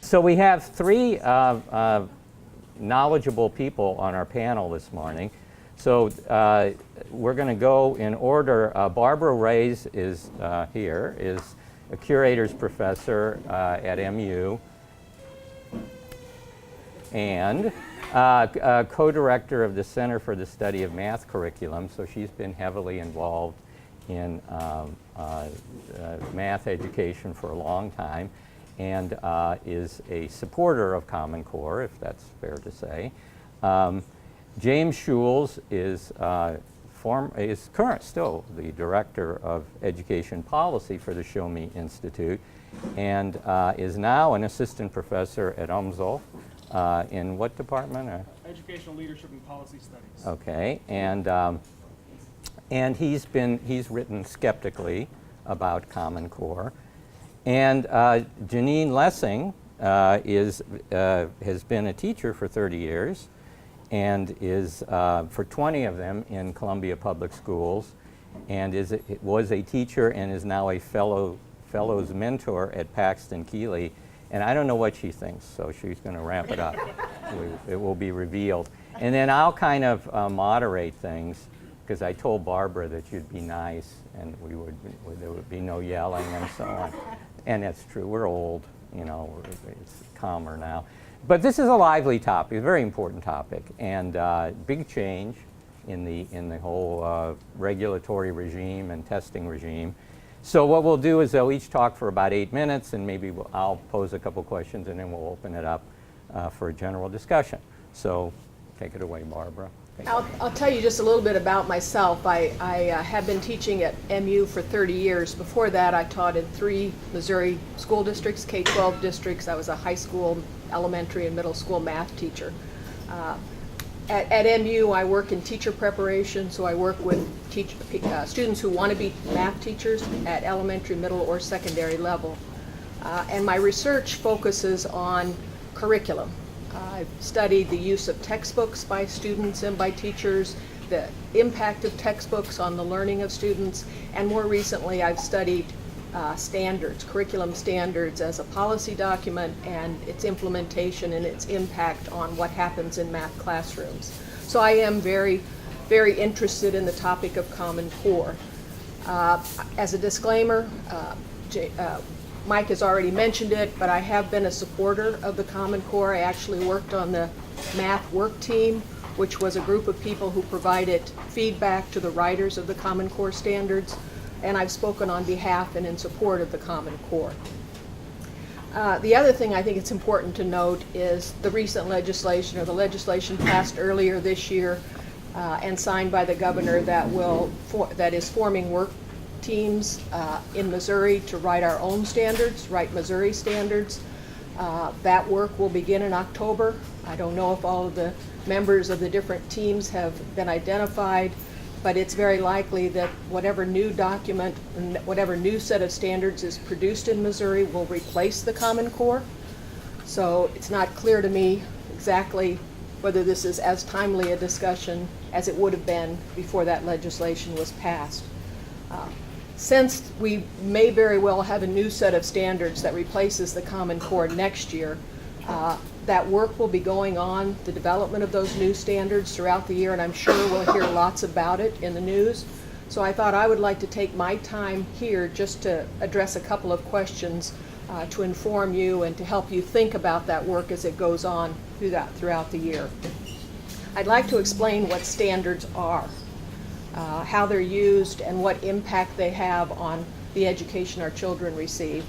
So we have three knowledgeable people on our panel this morning. So we're going to go in order. Barbara Reys is here, is a Curators professor at MU, and co-director of the Center for the Study of Math Curriculum. So she's been heavily involved in math education for a long time, and is a supporter of Common Core, if that's fair to say. James Shuls is still the director of education policy for the Show Me Institute, and is now an assistant professor at UMSL in what department? Educational Leadership and Policy Studies. Okay, and he's written skeptically about Common Core. And Jenine Loesing has been a teacher for 30 years and is, for 20 of them, in Columbia Public Schools, and was a teacher and is now a fellow's mentor at Paxton Keeley. And I don't know what she thinks, so she's going to wrap it up. It will be revealed. And then I'll kind of moderate things, because I told Barbara that you'd be nice and there would be no yelling and so on. And that's true. We're old, you know, it's calmer now. But this is a lively topic, a very important topic, and big change in the whole regulatory regime and testing regime. So what we'll do is they'll each talk for about 8 minutes, and maybe I'll pose a couple questions, and then we'll open it up for a general discussion. So take it away, Barbara. I'll tell you just a little bit about myself. I have been teaching at MU for 30 years. Before that, I taught in 3 Missouri school districts, K-12 districts. I was a high school, elementary, and middle school math teacher. At MU, I work in teacher preparation, so I work with students who want to be math teachers at elementary, middle, or secondary level. And my research focuses on curriculum. I've studied the use of textbooks by students and by teachers, the impact of textbooks on the learning of students, and more recently I've studied standards, curriculum standards as a policy document, and its implementation and its impact on what happens in math classrooms. So I am very, very interested in the topic of Common Core. As a disclaimer, Mike has already mentioned it, but I have been a supporter of the Common Core. I actually worked on the math work team, which was a group of people who provided feedback to the writers of the Common Core standards, and I've spoken on behalf and in support of the Common Core. The other thing I think it's important to note is the recent legislation, or the legislation passed earlier this year and signed by the governor that is forming work teams in Missouri to write our own standards, write Missouri standards. That work will begin in October. I don't know if all of the members of the different teams have been identified, but it's very likely that whatever new document and whatever new set of standards is produced in Missouri will replace the Common Core. So it's not clear to me exactly whether this is as timely a discussion as it would have been before that legislation was passed. Since we may very well have a new set of standards that replaces the Common Core next year, that work will be going on, the development of those new standards throughout the year, and I'm sure we'll hear lots about it in the news. So I thought I would like to take my time here just to address a couple of questions to inform you and to help you think about that work as it goes on throughout the year. I'd like to explain what standards are, how they're used, and what impact they have on the education our children receive.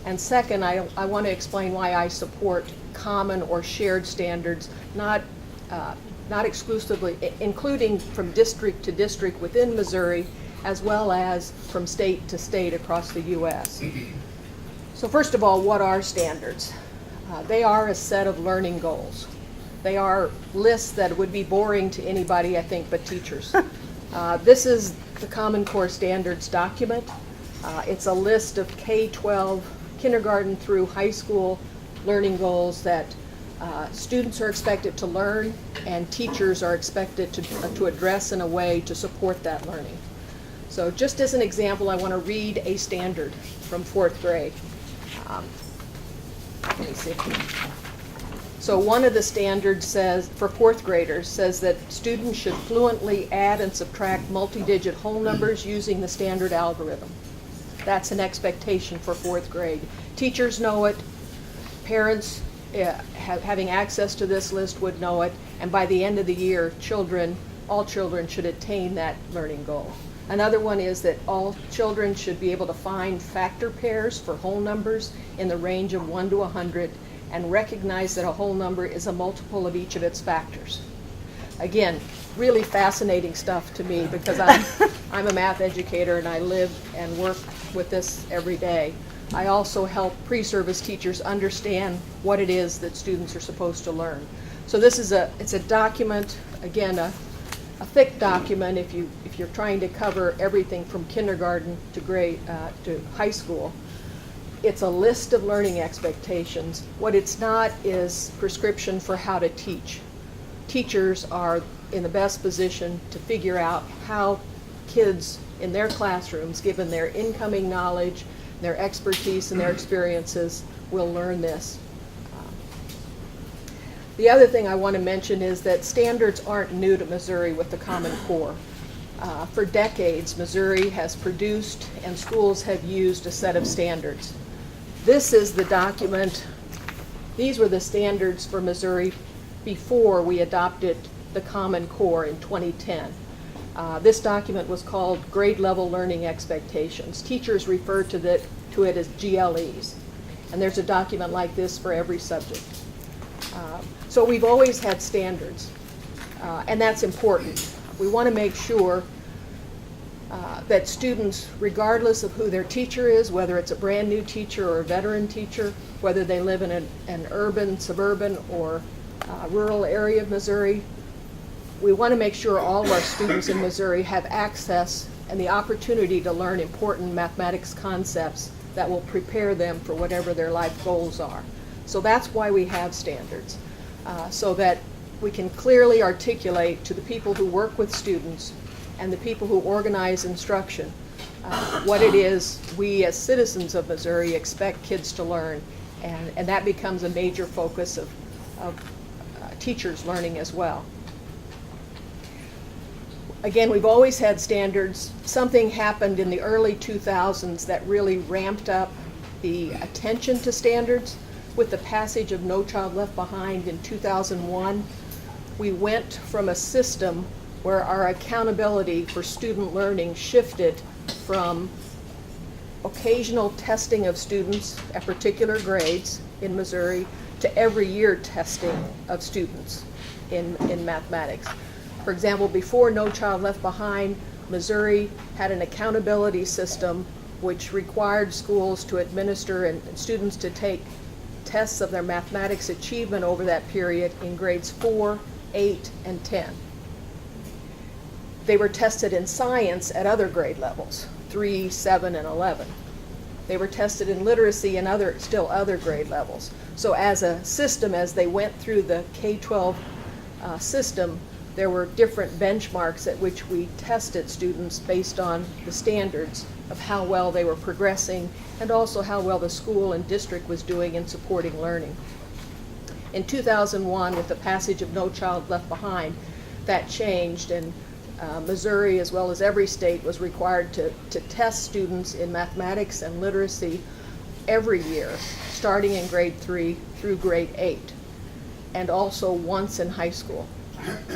And second, I want to explain why I support common or shared standards, not exclusively, including from district to district within Missouri, as well as from state to state across the U.S. So first of all, what are standards? They are a set of learning goals. They are lists that would be boring to anybody, I think, but teachers. This is the Common Core Standards document. It's a list of K-12, kindergarten through high school learning goals that students are expected to learn and teachers are expected to address in a way to support that learning. So just as an example, I want to read a standard from 4th grade. let me see. So one of the standards says, for fourth graders, says that students should fluently add and subtract multi-digit whole numbers using the standard algorithm. That's an expectation for fourth grade. Teachers know it, parents having access to this list would know it, and by the end of the year, all children should attain that learning goal. Another one is that all children should be able to find factor pairs for whole numbers in the range of 1 to 100 and recognize that a whole number is a multiple of each of its factors. Again, really fascinating stuff to me because I'm a math educator and I live and work with this every day. I also help pre-service teachers understand what it is that students are supposed to learn. So this is it's a document, again, a thick document if you're trying to cover everything from kindergarten to high school. It's a list of learning expectations. What it's not is prescription for how to teach. Teachers are in the best position to figure out how kids in their classrooms, given their incoming knowledge, their expertise, and their experiences, will learn this. The other thing I want to mention is that standards aren't new to Missouri with the Common Core. For decades, Missouri has produced and schools have used a set of standards. This is the document. These were the standards for Missouri before we adopted the Common Core in 2010. This document was called Grade Level Learning Expectations. Teachers refer to it as GLEs. And there's a document like this for every subject. So we've always had standards, and that's important. We want to make sure that students, regardless of who their teacher is, whether it's a brand new teacher or a veteran teacher, whether they live in an urban, suburban, or rural area of Missouri, we want to make sure all of our students in Missouri have access and the opportunity to learn important mathematics concepts that will prepare them for whatever their life goals are. So that's why we have standards, so that we can clearly articulate to the people who work with students and the people who organize instruction what it is we as citizens of Missouri expect kids to learn, and that becomes a major focus of teachers learning as well. Again, we've always had standards. Something happened in the early 2000s that really ramped up the attention to standards. With the passage of No Child Left Behind in 2001, we went from a system where our accountability for student learning shifted from occasional testing of students at particular grades in Missouri to every year testing of students in mathematics. For example, before No Child Left Behind, Missouri had an accountability system which required schools to administer and students to take tests of their mathematics achievement over that period in grades 4, 8, and 10. They were tested in science at other grade levels, 3, 7, and 11. They were tested in literacy and still other grade levels. So as a system, as they went through the K-12 system, there were different benchmarks at which we tested students based on the standards of how well they were progressing and also how well the school and district was doing in supporting learning. In 2001, with the passage of No Child Left Behind, that changed, and Missouri, as well as every state, was required to test students in mathematics and literacy every year, starting in grade 3 through grade 8, and also once in high school.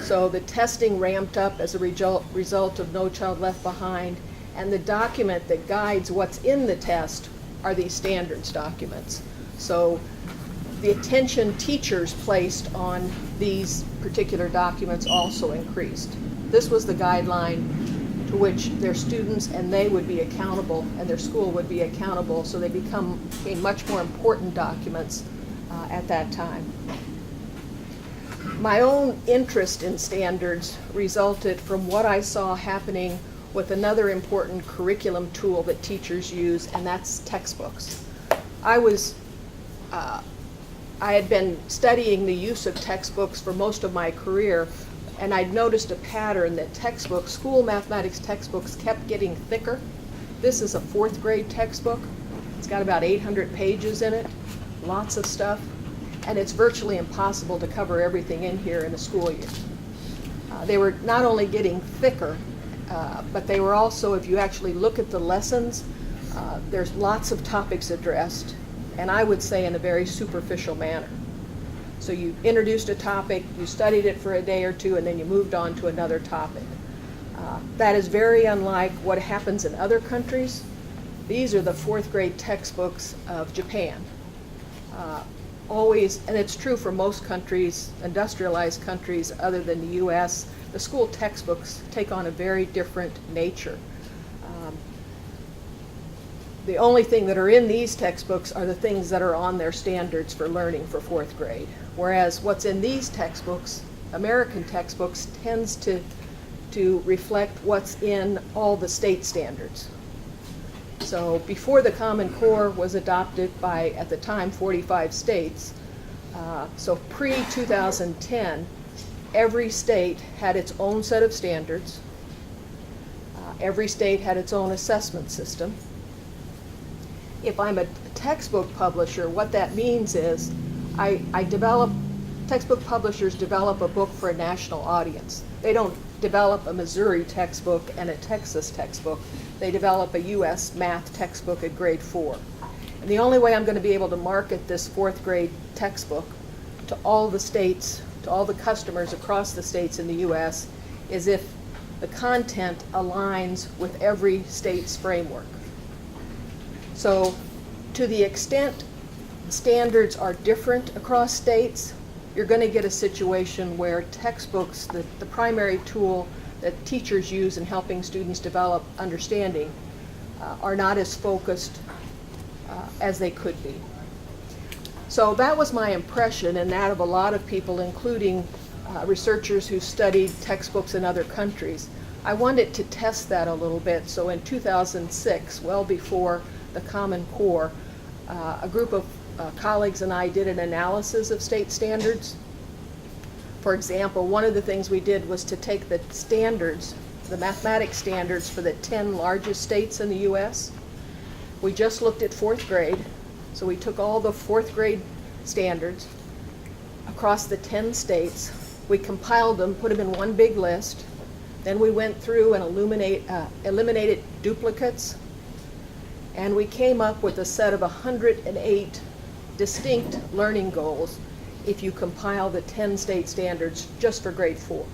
So the testing ramped up as a result of No Child Left Behind, and the document that guides what's in the test are these standards documents. So the attention teachers placed on these particular documents also increased. This was the guideline to which their students and they would be accountable and their school would be accountable, so they became much more important documents at that time. My own interest in standards resulted from what I saw happening with another important curriculum tool that teachers use, and that's textbooks. I had been studying the use of textbooks for most of my career, and I'd noticed a pattern that textbooks, school mathematics textbooks, kept getting thicker. This is a 4th grade textbook. It's got about 800 pages in it. lots of stuff, and it's virtually impossible to cover everything in here in a school year. They were not only getting thicker, but they were also, if you actually look at the lessons, there's lots of topics addressed, and I would say in a very superficial manner. So you introduced a topic, you studied it for a day or two, and then you moved on to another topic. That is very unlike what happens in other countries. These are the 4th grade textbooks of Japan. Always, and it's true for most countries, industrialized countries other than the US, the school textbooks take on a very different nature. The only thing that are in these textbooks are the things that are on their standards for learning for 4th grade. Whereas what's in these textbooks, American textbooks, tends to reflect what's in all the state standards. So before the Common Core was adopted by, at the time, 45 states, so pre-2010, every state had its own set of standards. Every state had its own assessment system. If I'm a textbook publisher, what that means is textbook publishers develop a book for a national audience. They don't develop a Missouri textbook and a Texas textbook. They develop a US math textbook at grade 4. And the only way I'm going to be able to market this 4th grade textbook to all the states, to all the customers across the states in the US, is if the content aligns with every state's framework. So to the extent standards are different across states, you're going to get a situation where textbooks, the primary tool that teachers use in helping students develop understanding, are not as focused as they could be. So that was my impression, and that of a lot of people, including researchers who studied textbooks in other countries. I wanted to test that a little bit, so in 2006, well before the Common Core, a group of colleagues and I did an analysis of state standards. For example, one of the things we did was to take the standards, the mathematics standards for the 10 largest states in the US. We just looked at 4th grade, so we took all the 4th grade standards across the 10 states. We compiled them, put them in one big list. Then we went through and eliminated duplicates, and we came up with a set of 108 distinct learning goals if you compile the 10 state standards just for grade 4.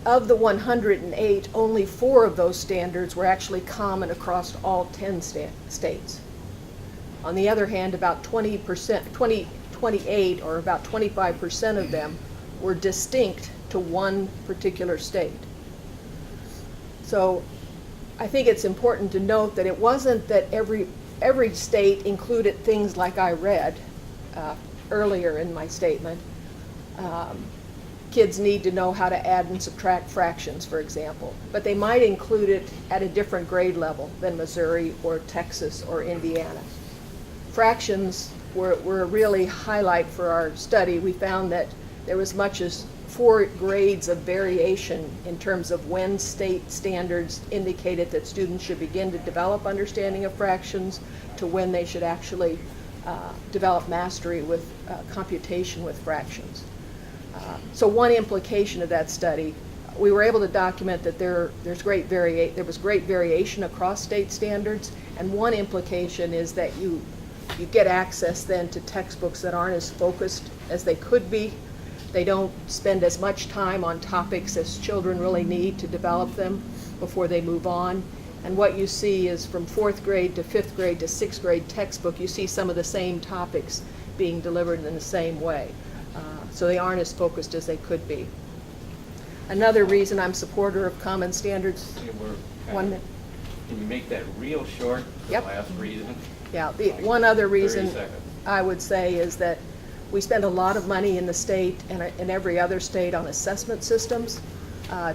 Of the 108, only 4 of those standards were actually common across all 10 states. On the other hand, about 28 or about 25% of them were distinct to one particular state. So I think it's important to note that it wasn't that every state included things like I read earlier in my statement. Kids need to know how to add and subtract fractions, for example, but they might include it at a different grade level than Missouri or Texas or Indiana. Fractions were a really highlight for our study. We found that there was much as 4 grades of variation in terms of when state standards indicated that students should begin to develop understanding of fractions to when they should actually develop mastery with computation with fractions. So one implication of that study, we were able to document that there was great variation across state standards, and one implication is that you get access then to textbooks that aren't as focused as they could be. They don't spend as much time on topics as children really need to develop them before they move on. And what you see is from 4th grade to 5th grade to 6th grade textbook, you see some of the same topics being delivered in the same way. So they aren't as focused as they could be. Another reason I'm supporter of common standards. Can you make that real short, the Yep. last reason? Yeah, one other 30 reason seconds. I would say is that we spend a lot of money in the state and in every other state on assessment systems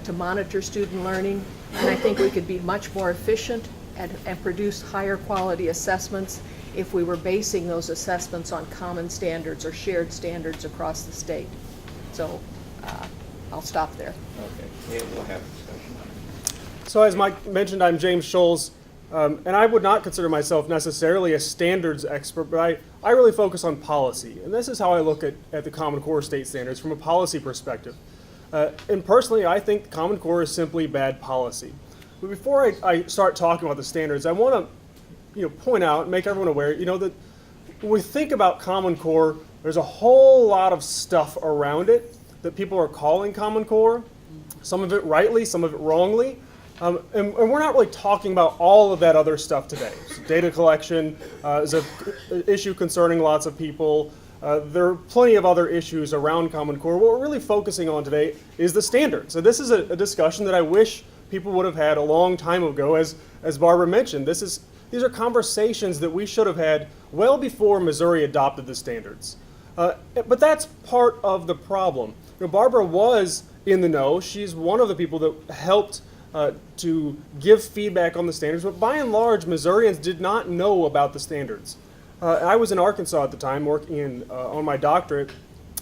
to monitor student learning, and I think we could be much more efficient and produce higher quality assessments if we were basing those assessments on common standards or shared standards across the state. So I'll stop there. Okay, yeah, we'll have discussion on it. So as Mike mentioned, I'm James Shuls. And I would not consider myself necessarily a standards expert, but I really focus on policy. And this is how I look at the Common Core state standards from a policy perspective. And personally, I think Common Core is simply bad policy. But before I start talking about the standards, I want to point out and make everyone aware, that when we think about Common Core, there's a whole lot of stuff around it that people are calling Common Core, some of it rightly, some of it wrongly. And we're not really talking about all of that other stuff today. So data collection is an issue concerning lots of people. There are plenty of other issues around Common Core. What we're really focusing on today is the standards. So this is a discussion that I wish people would have had a long time ago. As Barbara mentioned, these are conversations that we should have had well before Missouri adopted the standards. But that's part of the problem. Barbara was in the know. She's one of the people that helped to give feedback on the standards, but by and large, Missourians did not know about the standards. I was in Arkansas at the time, working on my doctorate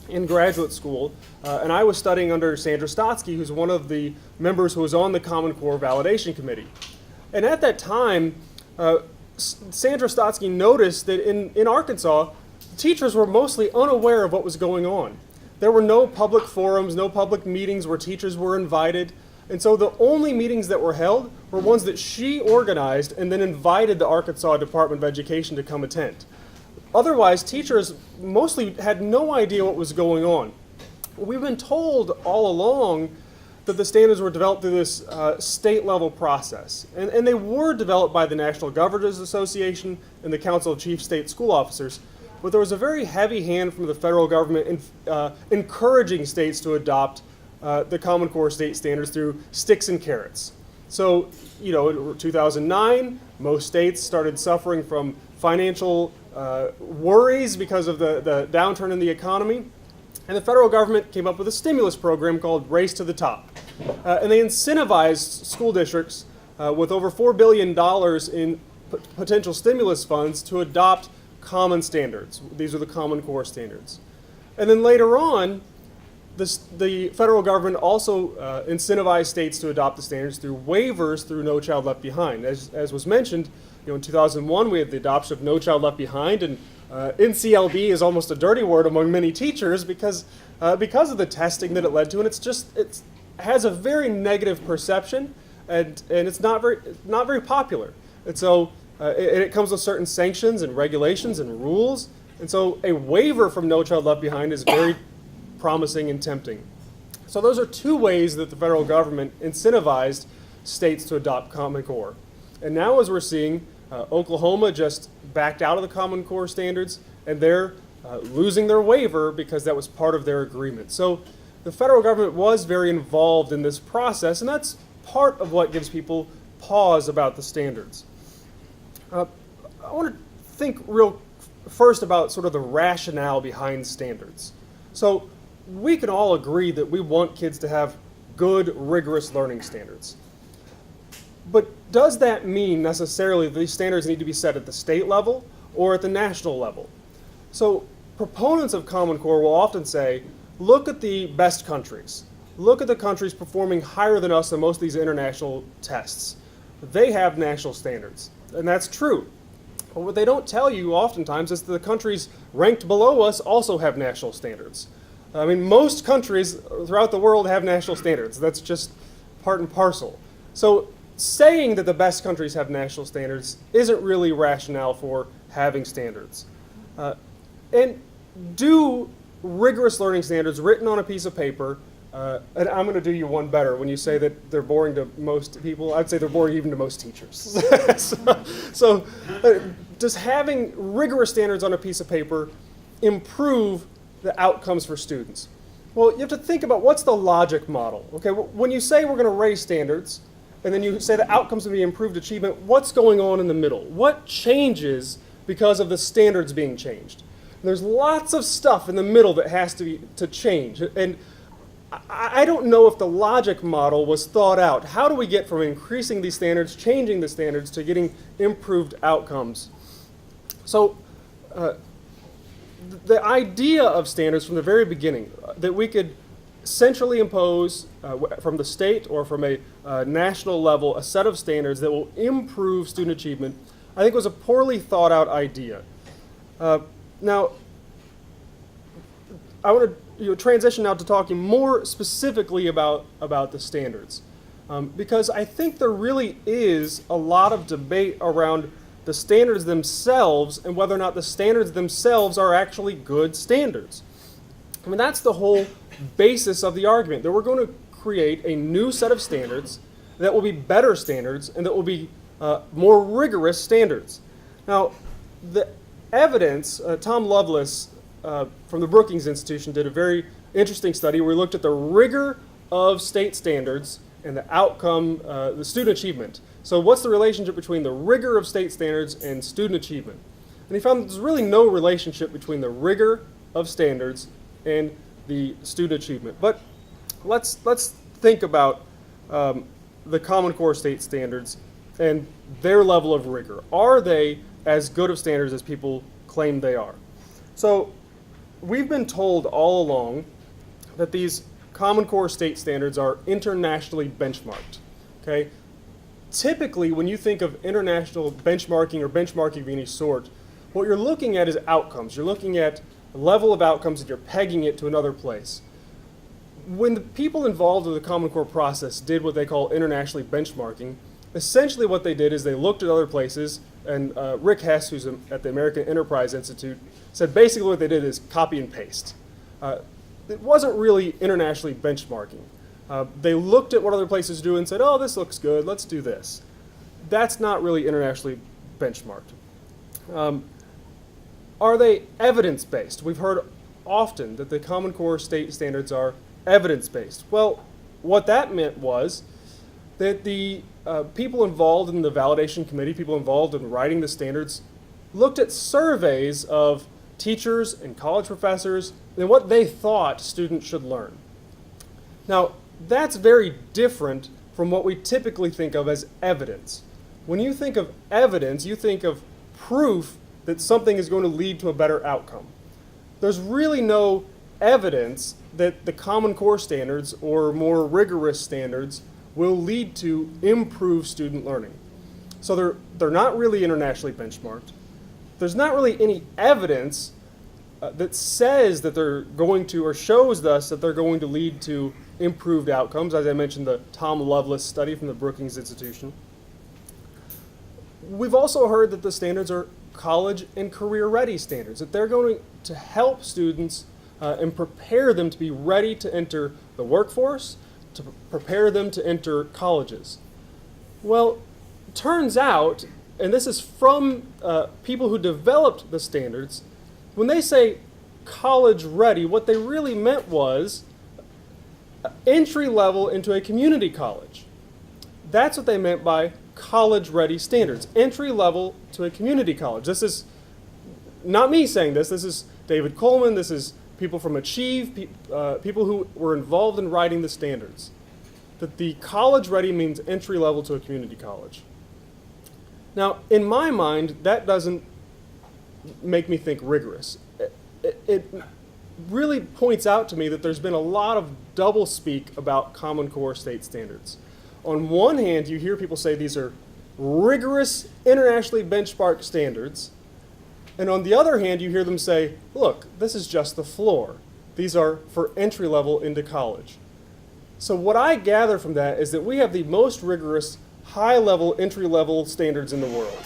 in graduate school, and I was studying under Sandra Stotsky, who's one of the members who was on the Common Core Validation Committee. And at that time, Sandra Stotsky noticed that in Arkansas, teachers were mostly unaware of what was going on. There were no public forums, no public meetings where teachers were invited. And so the only meetings that were held were ones that she organized and then invited the Arkansas Department of Education to come attend. Otherwise, teachers mostly had no idea what was going on. We've been told all along that the standards were developed through this state-level process. And they were developed by the National Governors Association and the Council of Chief State School Officers. But there was a very heavy hand from the federal government encouraging states to adopt the Common Core state standards through sticks and carrots. So, in 2009, most states started suffering from financial worries because of the downturn in the economy. And the federal government came up with a stimulus program called Reys to the Top. And they incentivized school districts with over $4 billion in potential stimulus funds to adopt common standards. These are the Common Core standards. And then later on, the federal government also incentivized states to adopt the standards through waivers through No Child Left Behind. As was mentioned, in 2001 we had the adoption of No Child Left Behind, and NCLB is almost a dirty word among many teachers because of the testing that it led to, and it has a very negative perception, and it's not very popular. And so it comes with certain sanctions and regulations and rules, and so a waiver from No Child Left Behind is very promising and tempting. So those are two ways that the federal government incentivized states to adopt Common Core. And now, as we're seeing, Oklahoma just backed out of the Common Core standards, and they're losing their waiver because that was part of their agreement. So the federal government was very involved in this process, and that's part of what gives people pause about the standards. I want to think real first about sort of the rationale behind standards. So we can all agree that we want kids to have good, rigorous learning standards. But does that mean necessarily that these standards need to be set at the state level or at the national level? So proponents of Common Core will often say, look at the best countries. Look at the countries performing higher than us in most of these international tests. They have national standards, and that's true. But what they don't tell you oftentimes is that the countries ranked below us also have national standards. I mean, most countries throughout the world have national standards. That's just part and parcel. So saying that the best countries have national standards isn't really rationale for having standards. And do rigorous learning standards written on a piece of paper, and I'm going to do you one better. When you say that they're boring to most people, I'd say they're boring even to most teachers. so does having rigorous standards on a piece of paper improve the outcomes for students? Well, you have to think about what's the logic model. Okay, when you say we're going to raise standards, and then you say the outcomes will be improved achievement, what's going on in the middle? What changes because of the standards being changed? And there's lots of stuff in the middle that has to change. And I don't know if the logic model was thought out. How do we get from increasing these standards, changing the standards, to getting improved outcomes? So the idea of standards from the very beginning, that we could centrally impose from the state or from a national level a set of standards that will improve student achievement, I think was a poorly thought out idea. Now, I want to transition now to talking more specifically about the standards, because I think there really is a lot of debate around the standards themselves and whether or not the standards themselves are actually good standards. I mean, that's the whole basis of the argument, that we're going to create a new set of standards that will be better standards and that will be more rigorous standards. Now, the evidence, Tom Lovelace from the Brookings Institution did a very interesting study where we looked at the rigor of state standards and the outcome, the student achievement. So what's the relationship between the rigor of state standards and student achievement? And he found that there's really no relationship between the rigor of standards and the student achievement. But let's think about the Common Core state standards and their level of rigor. Are they as good of standards as people claim they are? So we've been told all along that these Common Core state standards are internationally benchmarked. Okay? Typically, when you think of international benchmarking or benchmarking of any sort, what you're looking at is outcomes. You're looking at the level of outcomes and you're pegging it to another place. When the people involved in the Common Core process did what they call internationally benchmarking, essentially what they did is they looked at other places, and Rick Hess, who's at the American Enterprise Institute, said basically what they did is copy and paste. It wasn't really internationally benchmarking. They looked at what other places do and said, oh, this looks good, let's do this. That's not really internationally benchmarked. Are they evidence-based? We've heard often that the Common Core state standards are evidence-based. Well, what that meant was that the people involved in the validation committee, people involved in writing the standards, looked at surveys of teachers and college professors and what they thought students should learn. Now, that's very different from what we typically think of as evidence. When you think of evidence, you think of proof that something is going to lead to a better outcome. There's really no evidence that the Common Core standards or more rigorous standards will lead to improved student learning. So they're not really internationally benchmarked. There's not really any evidence that says that they're going to, or shows us that they're going to lead to improved outcomes. As I mentioned, the Tom Lovelace study from the Brookings Institution. We've also heard that the standards are college and career-ready standards, that they're going to help students and prepare them to be ready to enter the workforce, to prepare them to enter colleges. Well, turns out, and this is from people who developed the standards, when they say college ready, what they really meant was entry level into a community college. That's what they meant by college ready standards, entry level to a community college. This is not me saying this, this is David Coleman, this is people from Achieve, people who were involved in writing the standards. That the college ready means entry level to a community college. Now, in my mind, that doesn't make me think rigorous. It really points out to me that there's been a lot of doublespeak about Common Core state standards. On one hand, you hear people say these are rigorous, internationally benchmarked standards, and on the other hand, you hear them say, look, this is just the floor. These are for entry level into college. So what I gather from that is that we have the most rigorous, high-level, entry-level standards in the world.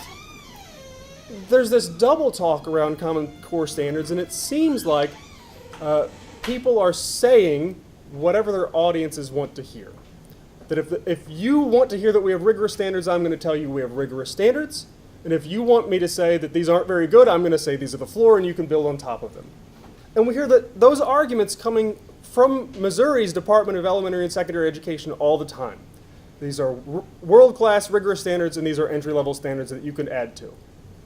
There's this double talk around Common Core standards, and it seems like people are saying whatever their audiences want to hear. That if you want to hear that we have rigorous standards, I'm going to tell you we have rigorous standards. And if you want me to say that these aren't very good, I'm going to say these are the floor and you can build on top of them. And we hear that those arguments coming from Missouri's Department of Elementary and Secondary Education all the time. These are world-class rigorous standards and these are entry-level standards that you can add to.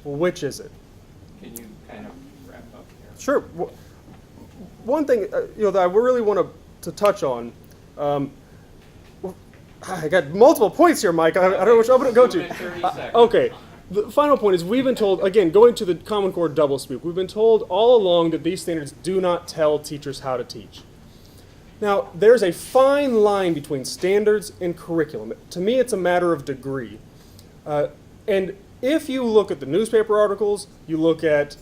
Well, which is it? Can you kind of wrap up here? Sure. One thing that I really want to touch on, I got multiple points here, Mike. I don't know which I'm going to go to. Okay. The final point is we've been told, again, going to the Common Core doublespeak, we've been told all along that these standards do not tell teachers how to teach. Now, there's a fine line between standards and curriculum. To me, it's a matter of degree. And if you look at the newspaper articles, you look at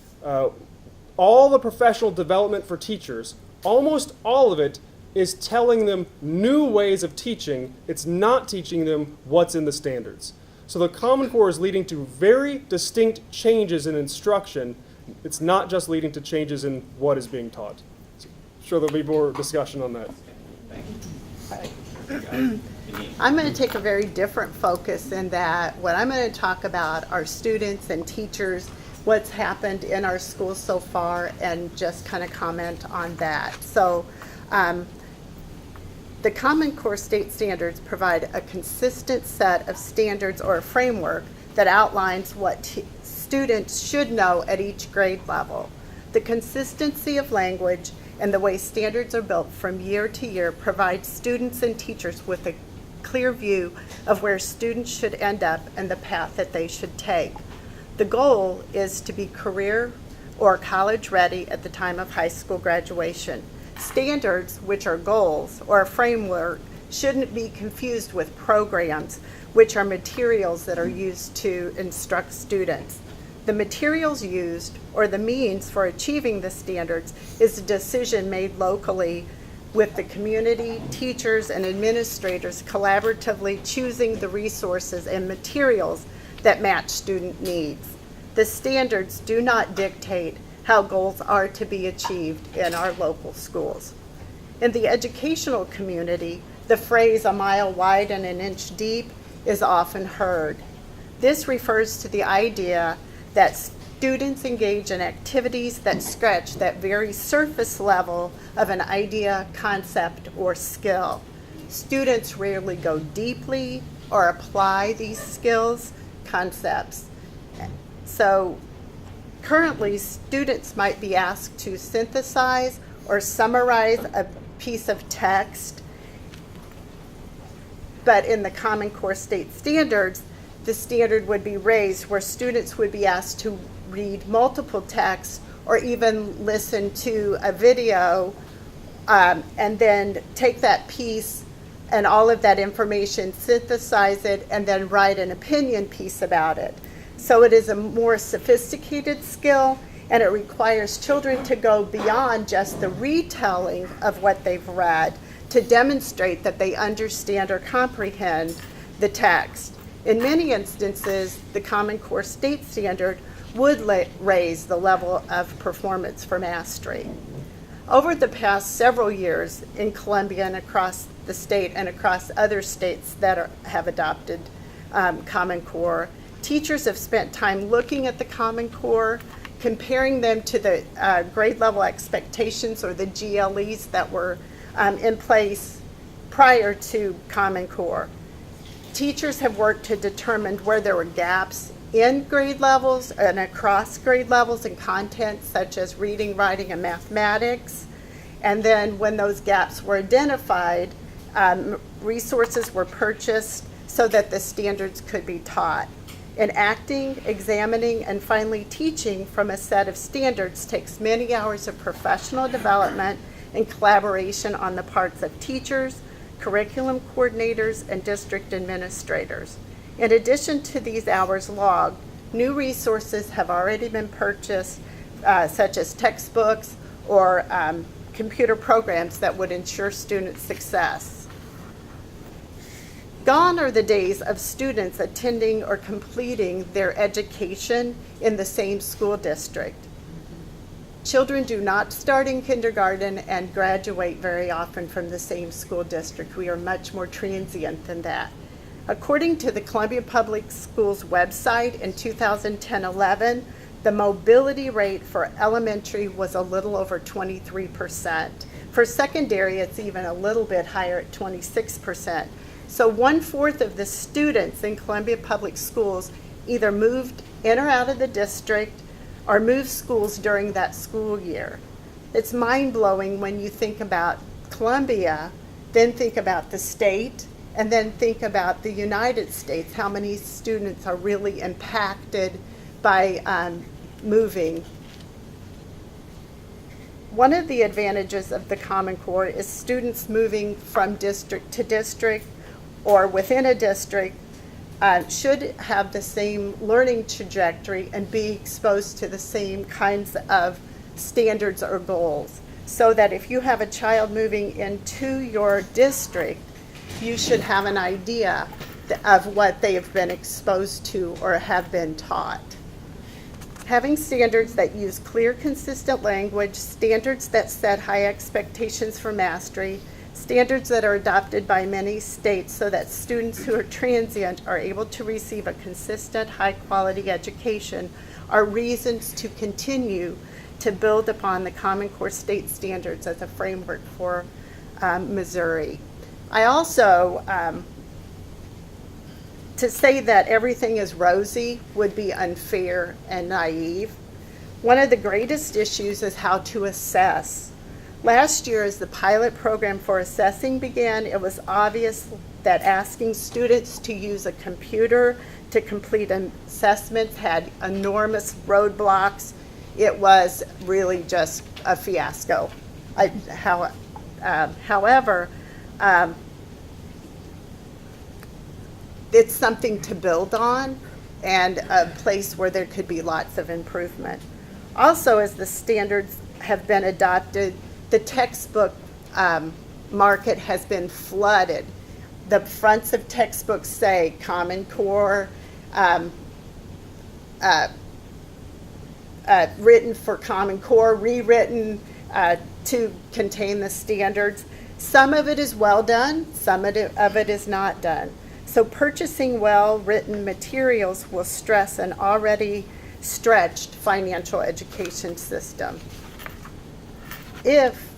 all the professional development for teachers, almost all of it is telling them new ways of teaching. It's not teaching them what's in the standards. So the Common Core is leading to very distinct changes in instruction. It's not just leading to changes in what is being taught. So I'm sure there'll be more discussion on that. I'm going to take a very different focus in that what I'm going to talk about are students and teachers, what's happened in our schools so far, and just kind of comment on that. So the Common Core state standards provide a consistent set of standards or a framework that outlines what students should know at each grade level. The consistency of language and the way standards are built from year to year provides students and teachers with a clear view of where students should end up and the path that they should take. The goal is to be career or college ready at the time of high school graduation. Standards, which are goals or a framework, shouldn't be confused with programs, which are materials that are used to instruct students. The materials used or the means for achieving the standards is a decision made locally with the community, teachers, and administrators collaboratively choosing the resources and materials that match student needs. The standards do not dictate how goals are to be achieved in our local schools. In the educational community, the phrase "a mile wide and an inch deep" is often heard. This refers to the idea that students engage in activities that scratch that very surface level of an idea, concept, or skill. Students rarely go deeply or apply these skills, concepts. So currently, students might be asked to synthesize or summarize a piece of text, but in the Common Core state standards, the standard would be raised where students would be asked to read multiple texts or even listen to a video and then take that piece and all of that information, synthesize it, and then write an opinion piece about it. So it is a more sophisticated skill, and it requires children to go beyond just the retelling of what they've read to demonstrate that they understand or comprehend the text. In many instances, the Common Core state standard would raise the level of performance for mastery. Over the past several years in Columbia and across the state and across other states that have adopted Common Core, teachers have spent time looking at the Common Core, comparing them to the grade level expectations or the GLEs that were in place prior to Common Core. Teachers have worked to determine where there were gaps in grade levels and across grade levels in content such as reading, writing, and mathematics. And then when those gaps were identified, resources were purchased so that the standards could be taught. Enacting, examining, and finally teaching from a set of standards takes many hours of professional development and collaboration on the parts of teachers, curriculum coordinators, and district administrators. In addition to these hours logged, new resources have already been purchased, such as textbooks or computer programs that would ensure student success. Gone are the days of students attending or completing their education in the same school district. Children do not start in kindergarten and graduate very often from the same school district. We are much more transient than that. According to the Columbia Public Schools website in 2010-11, the mobility rate for elementary was a little over 23%. For secondary, it's even a little bit higher at 26%. So 1/4 of the students in Columbia Public Schools either moved in or out of the district or moved schools during that school year. It's mind-blowing when you think about Columbia, then think about the state, and then think about the United States, how many students are really impacted by moving. one of the advantages of the Common Core is students moving from district to district or within a district should have the same learning trajectory and be exposed to the same kinds of standards or goals. So that if you have a child moving into your district, you should have an idea of what they have been exposed to or have been taught. Having standards that use clear, consistent language, standards that set high expectations for mastery, standards that are adopted by many states so that students who are transient are able to receive a consistent, high-quality education are reasons to continue to build upon the Common Core state standards as a framework for Missouri. I also, to say that everything is rosy would be unfair and naive. One of the greatest issues is how to assess. Last year, as the pilot program for assessing began, it was obvious that asking students to use a computer to complete assessments had enormous roadblocks. It was really just a fiasco. However, it's something to build on and a place where there could be lots of improvement. Also, as the standards have been adopted, the textbook market has been flooded. The fronts of textbooks say Common Core, written for Common Core, rewritten to contain the standards. Some of it is well done, some of it is not done. So purchasing well-written materials will stress an already stretched financial education system. If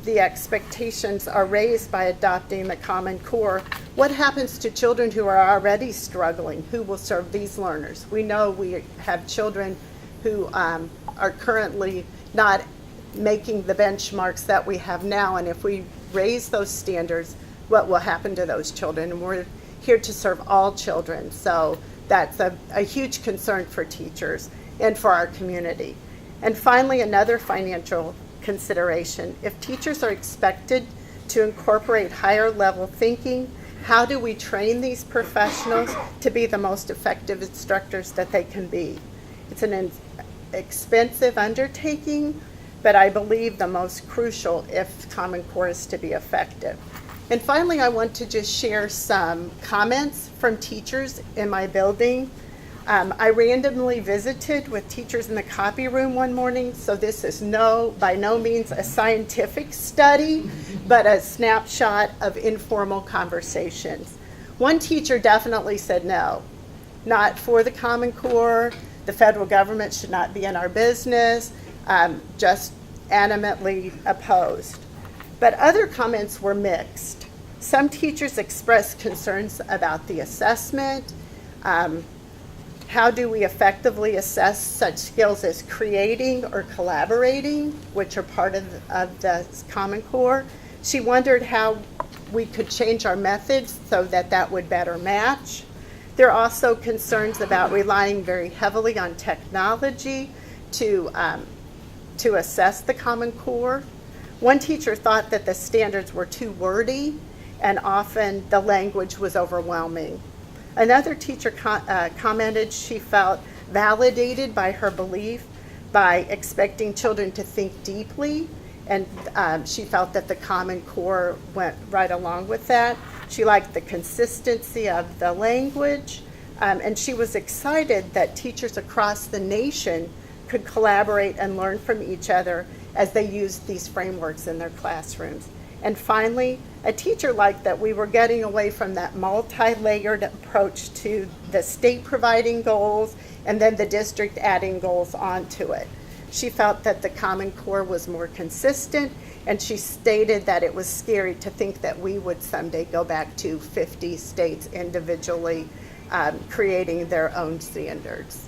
the expectations are raised by adopting the Common Core, what happens to children who are already struggling? Who will serve these learners? We know we have children who are currently not making the benchmarks that we have now, and if we raise those standards, what will happen to those children? And we're here to serve all children, so that's a huge concern for teachers and for our community. And finally, another financial consideration. If teachers are expected to incorporate higher level thinking, how do we train these professionals to be the most effective instructors that they can be? It's an expensive undertaking, but I believe the most crucial if Common Core is to be effective. And finally, I want to just share some comments from teachers in my building. I randomly visited with teachers in the copy room one morning, so this is by no means a scientific study, but a snapshot of informal conversations. One teacher definitely said no, not for the Common Core, the federal government should not be in our business, just animately opposed. But other comments were mixed. Some teachers expressed concerns about the assessment. How do we effectively assess such skills as creating or collaborating, which are part of the Common Core? She wondered how we could change our methods so that would better match. There are also concerns about relying very heavily on technology to assess the Common Core. One teacher thought that the standards were too wordy and often the language was overwhelming. Another teacher commented she felt validated by her belief by expecting children to think deeply, and she felt that the Common Core went right along with that. She liked the consistency of the language, and she was excited that teachers across the nation could collaborate and learn from each other as they used these frameworks in their classrooms. And finally, a teacher liked that we were getting away from that multi-layered approach to the state providing goals and then the district adding goals onto it. She felt that the Common Core was more consistent, and she stated that it was scary to think that we would someday go back to 50 states individually creating their own standards.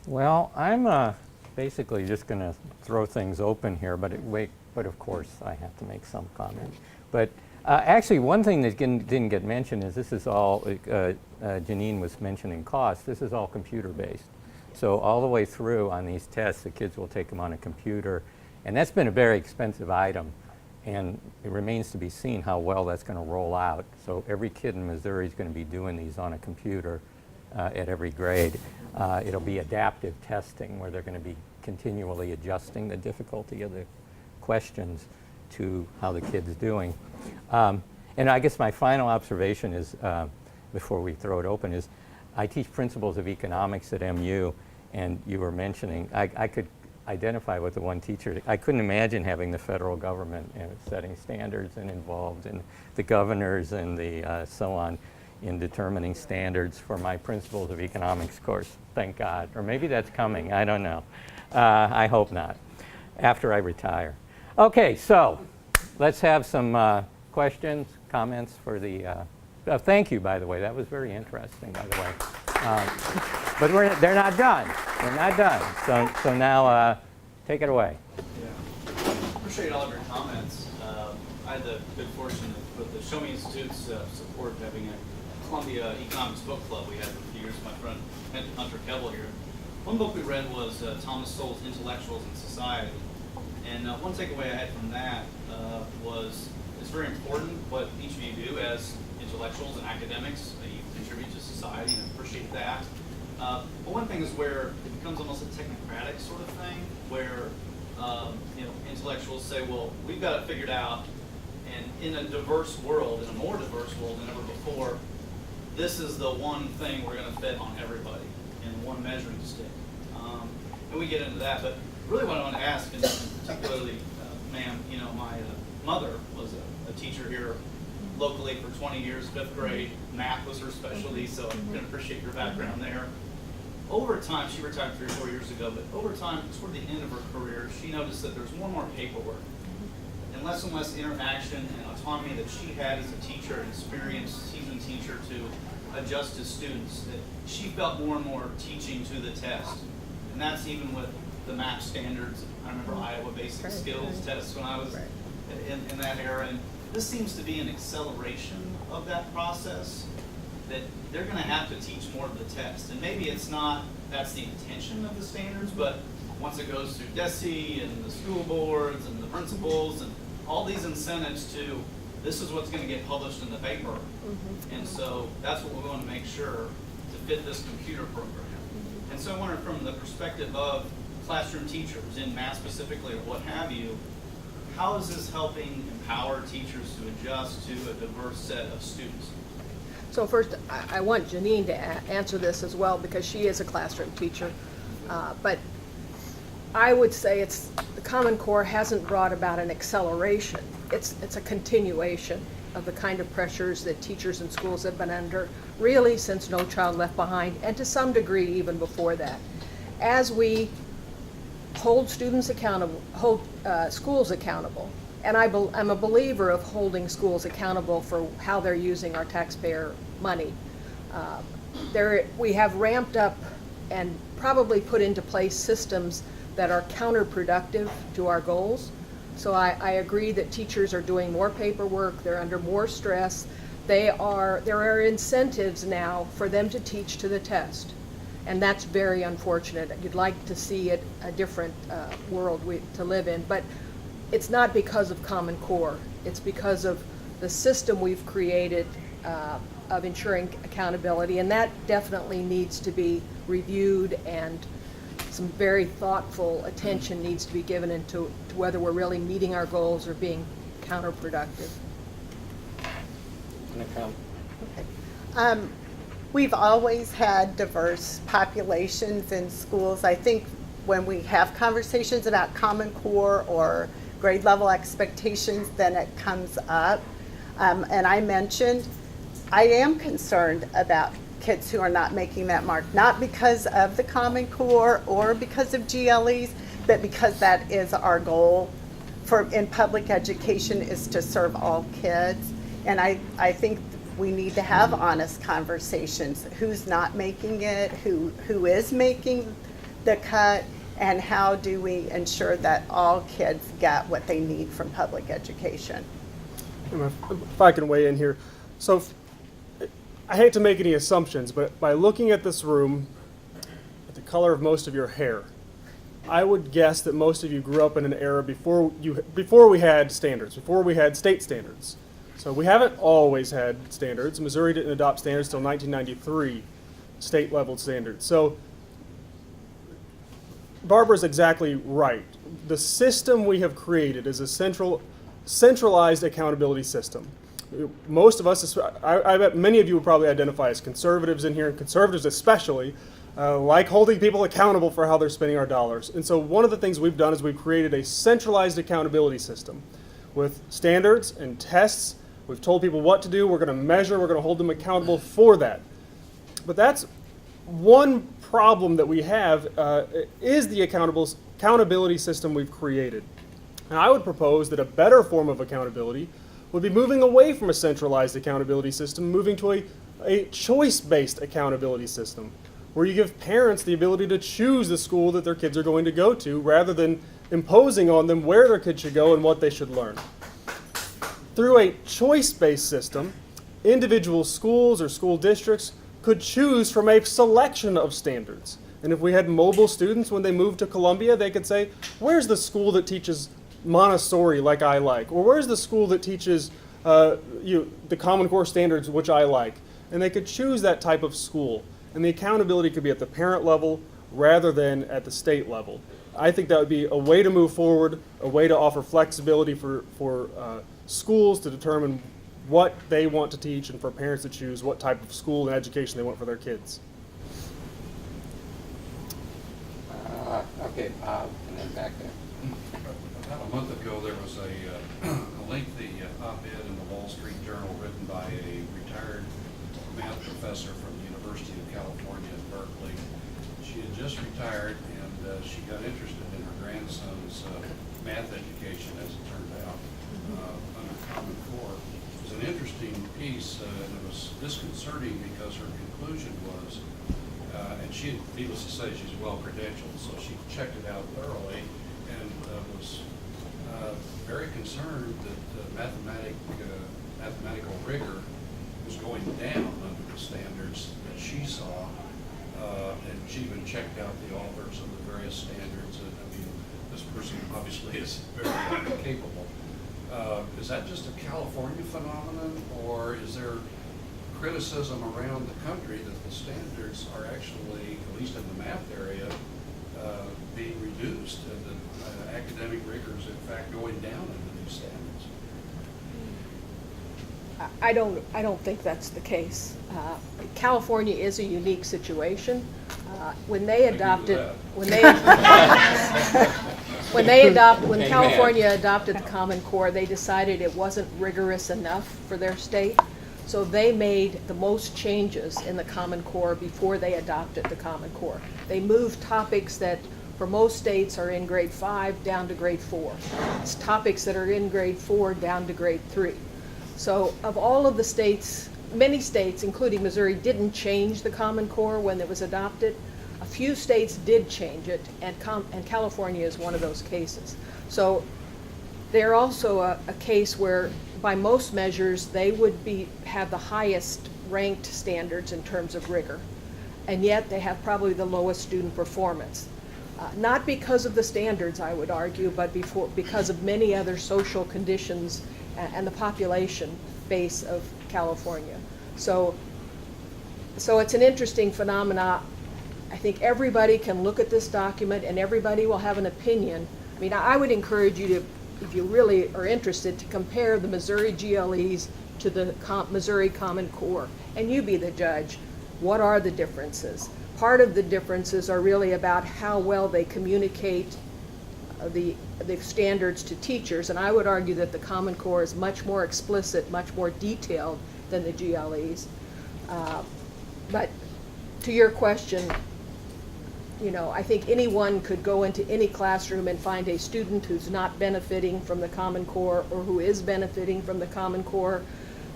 Well, I'm basically just going to throw things open here, but of course I have to make some comment. But actually, one thing that didn't get mentioned is this is all, Jenine was mentioning cost, this is all computer-based. So all the way through on these tests, the kids will take them on a computer, and that's been a very expensive item, and it remains to be seen how well that's going to roll out. So every kid in Missouri is going to be doing these on a computer at every grade. It'll be adaptive testing where they're going to be continually adjusting the difficulty of the questions to how the kid's doing. And I guess my final observation is, before we throw it open, is I teach principles of economics at MU, and you were mentioning, I could identify with the one teacher. I couldn't imagine having the federal government setting standards and involved in the governors and the so on in determining standards for my principles of economics course, thank God. Or maybe that's coming, I don't know. I hope not, after I retire. Okay, so let's have some questions, comments for the, thank you, by the way, that was very interesting, by the way. But they're not done, they're not done. So now, take it away. Yeah. Appreciate all of your comments. I had the good fortune with the Show Me Institute's support having a Columbia Economics Book Club we had for a few years. My friend Hunter Keble here. One book we read was Thomas Sowell's Intellectuals in Society. And one takeaway I had from that was it's very important what each of you do as intellectuals and academics. You contribute to society, and I appreciate that. But one thing is where it becomes almost a technocratic sort of thing, where intellectuals say, well, we've got it figured out, and in a diverse world, in a more diverse world than ever before, this is the one thing we're going to fit on everybody in one measuring stick. And we get into that, but really what I want to ask, and particularly, ma'am, my mother was a teacher here locally for 20 years, 5th grade. Math was her specialty, so I can appreciate your background there. Over time, she retired 3 or 4 years ago, but over time, toward the end of her career, she noticed that there's more and more paperwork and less interaction and autonomy that she had as a teacher, an experienced, seasoned teacher, to adjust to students. That she felt more and more teaching to the test. And that's even with the MAP standards. I remember Iowa Basic Skills tests when I was in that era. And this seems to be an acceleration of that process, that they're going to have to teach more of the test. And maybe it's not, that's the intention of the standards, but once it goes through DESE and the school boards and the principals and all these incentives to, this is what's going to get published in the paper. And so that's what we want to make sure to fit this computer program. And so I wonder, from the perspective of classroom teachers in math specifically or what have you, how is this helping empower teachers to adjust to a diverse set of students? So first, I want Jenine to answer this as well, because she is a classroom teacher. But I would say the Common Core hasn't brought about an acceleration. It's a continuation of the kind of pressures that teachers and schools have been under, really since No Child Left Behind, and to some degree even before that. As we hold students accountable, hold schools accountable, and I'm a believer of holding schools accountable for how they're using our taxpayer money. We have ramped up and probably put into place systems that are counterproductive to our goals. So I agree that teachers are doing more paperwork, they're under more stress. There are incentives now for them to teach to the test. And that's very unfortunate. You'd like to see it a different world to live in, but it's not because of Common Core. It's because of the system we've created of ensuring accountability, and that definitely needs to be reviewed, and some very thoughtful attention needs to be given into whether we're really meeting our goals or being counterproductive. Okay. We've always had diverse populations in schools. I think when we have conversations about Common Core or grade level expectations, then it comes up. And I mentioned, I am concerned about kids who are not making that mark, not because of the Common Core or because of GLEs, but because that is our goal in public education, is to serve all kids. And I think we need to have honest conversations. Who's not making it? Who is making the cut? And how do we ensure that all kids get what they need from public education? If I can weigh in here. So I hate to make any assumptions, but by looking at this room, at the color of most of your hair. I would guess that most of you grew up in an era before we had standards, before we had state standards. So we haven't always had standards. Missouri didn't adopt standards until 1993, state-level standards. So Barbara's exactly right. The system we have created is a centralized accountability system. Most of us, I bet many of you would probably identify as conservatives in here, and conservatives especially, like holding people accountable for how they're spending our dollars. And so one of the things we've done is we've created a centralized accountability system with standards and tests. We've told people what to do. We're going to measure. We're going to hold them accountable for that. But that's one problem that we have is the accountability system we've created. And I would propose that a better form of accountability would be moving away from a centralized accountability system, moving to a choice-based accountability system, where you give parents the ability to choose the school that their kids are going to go to, rather than imposing on them where their kids should go and what they should learn. Through a choice-based system, individual schools or school districts could choose from a selection of standards. And if we had mobile students, when they moved to Columbia, they could say, where's the school that teaches Montessori like I like? Or where's the school that teaches the Common Core standards which I like? And they could choose that type of school. And the accountability could be at the parent level rather than at the state level. I think that would be a way to move forward, a way to offer flexibility for schools to determine what they want to teach, and for parents to choose what type of school and education they want for their kids. Okay, Bob, and then back there. About a month ago, there was a lengthy op-ed in the Wall Street Journal written by a retired math professor from the University of California at Berkeley. She had just retired, and she got interested in her grandson's math education, as it turned out, under Common Core. It was an interesting piece, and it was disconcerting because her conclusion was, and she, needless to say, she's well credentialed, so she checked it out thoroughly, and was very concerned that mathematical rigor was going down under the standards that she saw, and she even checked out the authors of the various standards. And I mean, this person obviously is very capable. Is that just a California phenomenon, or is there criticism around the country that the standards are actually, at least in the math area, being reduced, and that academic rigor is in fact going down under these standards? I don't think that's the case. California is a unique situation. When they adopted, when California adopted the Common Core, they decided it wasn't rigorous enough for their state. So they made the most changes in the Common Core before they adopted the Common Core. They moved topics that for most states are in grade 5 down to grade 4. It's topics that are in grade 4 down to grade 3. So of all of the states, many states, including Missouri, didn't change the Common Core when it was adopted. A few states did change it, and California is one of those cases. So they're also a case where, by most measures, they would have the highest ranked standards in terms of rigor, and yet they have probably the lowest student performance. Not because of the standards, I would argue, but because of many other social conditions and the population base of California. So it's an interesting phenomena. I think everybody can look at this document and everybody will have an opinion. I mean, I would encourage you to, if you really are interested, to compare the Missouri GLEs to the Missouri Common Core, and you be the judge. What are the differences? Part of the differences are really about how well they communicate the standards to teachers, and I would argue that the Common Core is much more explicit, much more detailed than the GLEs. But to your question, I think anyone could go into any classroom and find a student who's not benefiting from the Common Core or who is benefiting from the Common Core.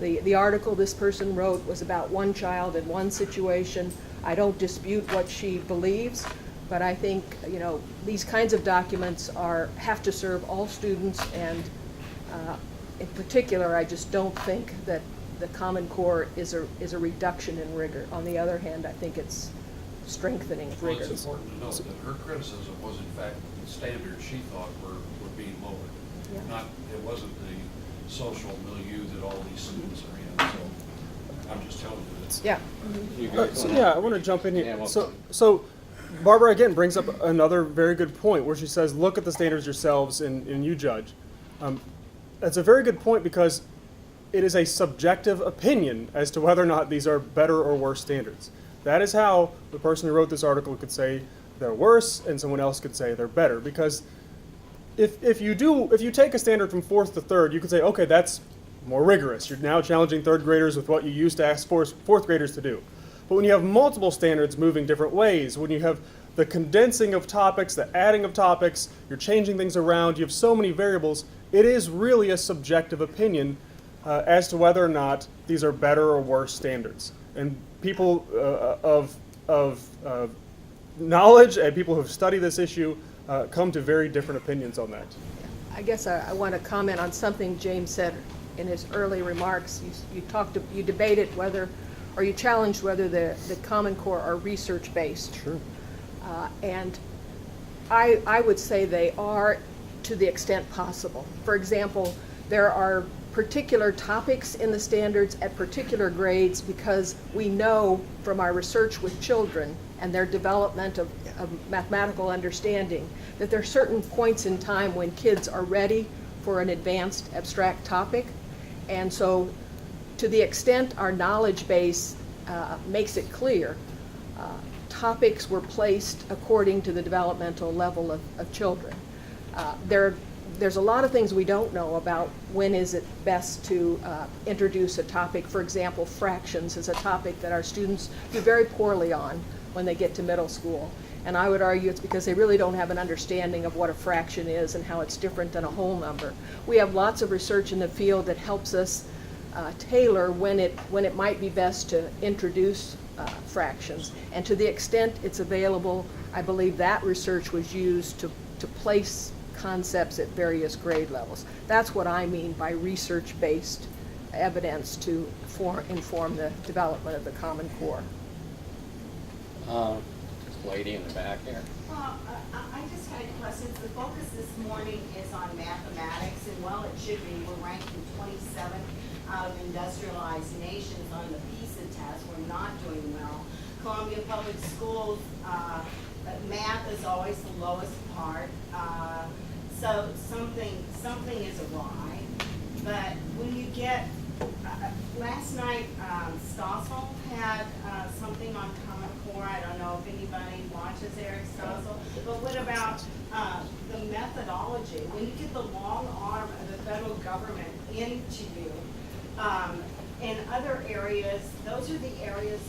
The article this person wrote was about one child in one situation. I don't dispute what she believes, but I think these kinds of documents have to serve all students, and in particular, I just don't think that the Common Core is a reduction in rigor. On the other hand, I think it's strengthening of Well, rigor. it's important to note that her criticism was in fact the standards she thought were being lowered. Yeah. It wasn't the social milieu that all these students are in, so I'm just telling you that. Yeah. You guys So wanna- yeah, I want to jump in Yeah, here. well- So Barbara again brings up another very good point where she says, look at the standards yourselves and you judge. That's a very good point because it is a subjective opinion as to whether or not these are better or worse standards. That is how the person who wrote this article could say they're worse and someone else could say they're better. Because if you take a standard from fourth to third, you could say, okay, that's more rigorous. You're now challenging third graders with what you used to ask fourth graders to do. But when you have multiple standards moving different ways, when you have the condensing of topics, the adding of topics, you're changing things around, you have so many variables, it is really a subjective opinion as to whether or not these are better or worse standards. And people of knowledge and people who have studied this issue come to very different opinions on that. I guess I want to comment on something James said in his early remarks. You debated whether, or you challenged whether the Common Core are research-based. Sure. And I would say they are to the extent possible. For example, there are particular topics in the standards at particular grades because we know from our research with children and their development of mathematical understanding that there are certain points in time when kids are ready for an advanced abstract topic. And so to the extent our knowledge base makes it clear, topics were placed according to the developmental level of children. There's a lot of things we don't know about when is it best to introduce a topic. For example, fractions is a topic that our students do very poorly on when they get to middle school. And I would argue it's because they really don't have an understanding of what a fraction is and how it's different than a whole number. We have lots of research in the field that helps us tailor when it might be best to introduce fractions. And to the extent it's available, I believe that research was used to place concepts at various grade levels. That's what I mean by research-based evidence to inform the development of the Common Core. This lady in the back here. I just had questions. The focus this morning is on mathematics, and well, it should be. We're ranked in 27th out of industrialized nations on the PISA test. We're not doing well. Columbia Public Schools, math is always the lowest part. So something is awry. But when you get, last night Stossel had something on Common Core. I don't know if anybody watches Eric Stossel. But what about the methodology? When you get the long arm of the federal government into you, in other areas, those are the areas.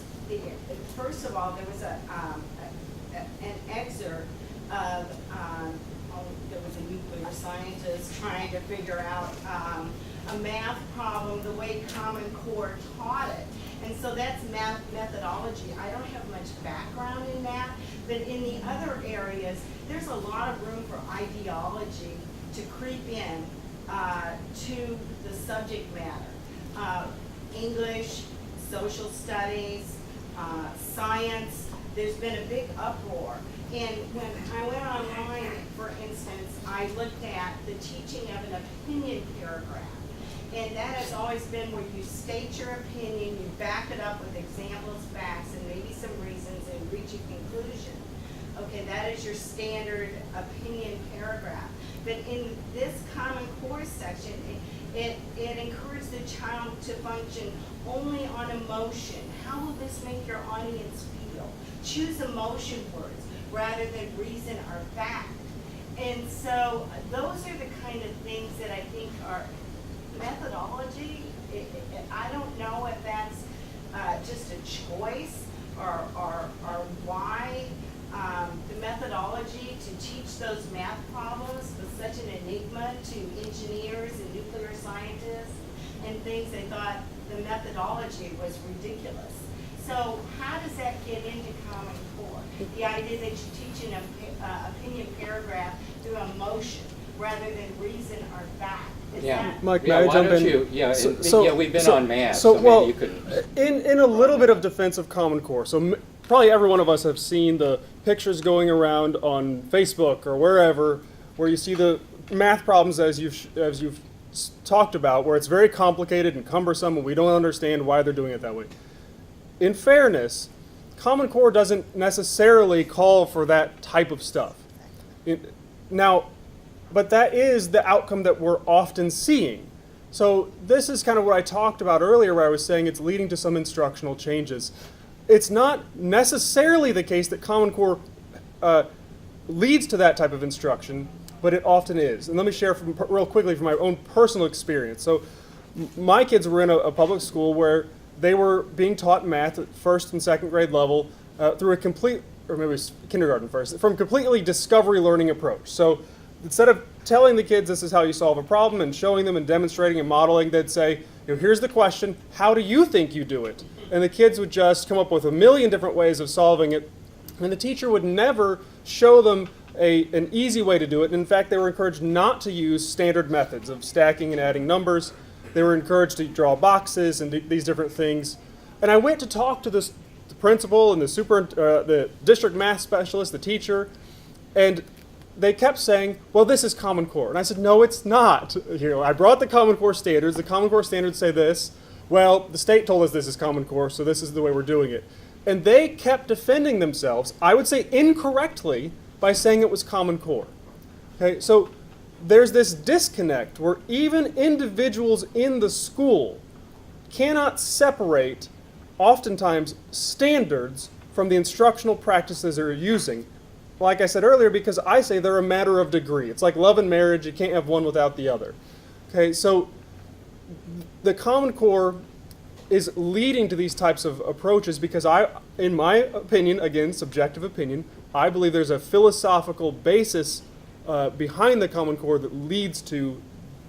First of all, there was an excerpt of there was a nuclear scientist trying to figure out a math problem the way Common Core taught it. And so that's math methodology. I don't have much background in that, but in the other areas, there's a lot of room for ideology to creep in to the subject matter. English, social studies, science, there's been a big uproar. And when I went online, for instance, I looked at the teaching of an opinion paragraph. And that has always been where you state your opinion, you back it up with examples, facts, and maybe some reasons and reach a conclusion. Okay, that is your standard opinion paragraph. But in this Common Core section, it encouraged the child to function only on emotion. How will this make your audience feel? Choose emotion words rather than reason or fact. And so those are the kind of things that I think are methodology. I don't know if that's just a choice or why the methodology to teach those math problems was such an enigma to engineers and nuclear scientists and things. They thought the methodology was ridiculous. So how does that get into Common Core? The idea that you teach an opinion paragraph through emotion rather than reason or fact. Is that Mike, Yeah, may I why jump don't in? you- yeah, So- yeah, we've been so- on math, so, so well, maybe you could. in a little bit of defense of Common Core, so probably every one of us have seen the pictures going around on Facebook or wherever, where you see the math problems as you've talked about, where it's very complicated and cumbersome and we don't understand why they're doing it that way. In fairness, Common Core doesn't necessarily call for that type of stuff. But that is the outcome that we're often seeing. So this is kind of what I talked about earlier, where I was saying it's leading to some instructional changes. It's not necessarily the case that Common Core leads to that type of instruction, but it often is. And let me share real quickly from my own personal experience. So my kids were in a public school where they were being taught math at first and second grade level through a complete, or maybe it was kindergarten first, from completely discovery learning approach. So instead of telling the kids this is how you solve a problem and showing them and demonstrating and modeling, they'd say, here's the question, how do you think you do it? And the kids would just come up with a million different ways of solving it. And the teacher would never show them an easy way to do it. And in fact, they were encouraged not to use standard methods of stacking and adding numbers. They were encouraged to draw boxes and these different things. And I went to talk to the principal and the district math specialist, the teacher, and they kept saying, well, this is Common Core. And I said, no, it's not. I brought the Common Core standards. The Common Core standards say this. Well, the state told us this is Common Core, so this is the way we're doing it. And they kept defending themselves, I would say incorrectly, by saying it was Common Core. Okay, so there's this disconnect where even individuals in the school cannot separate, oftentimes, standards from the instructional practices they're using. Like I said earlier, because I say they're a matter of degree. It's like love and marriage, you can't have one without the other. Okay, so the Common Core is leading to these types of approaches because in my opinion, again, subjective opinion, I believe there's a philosophical basis behind the Common Core that leads to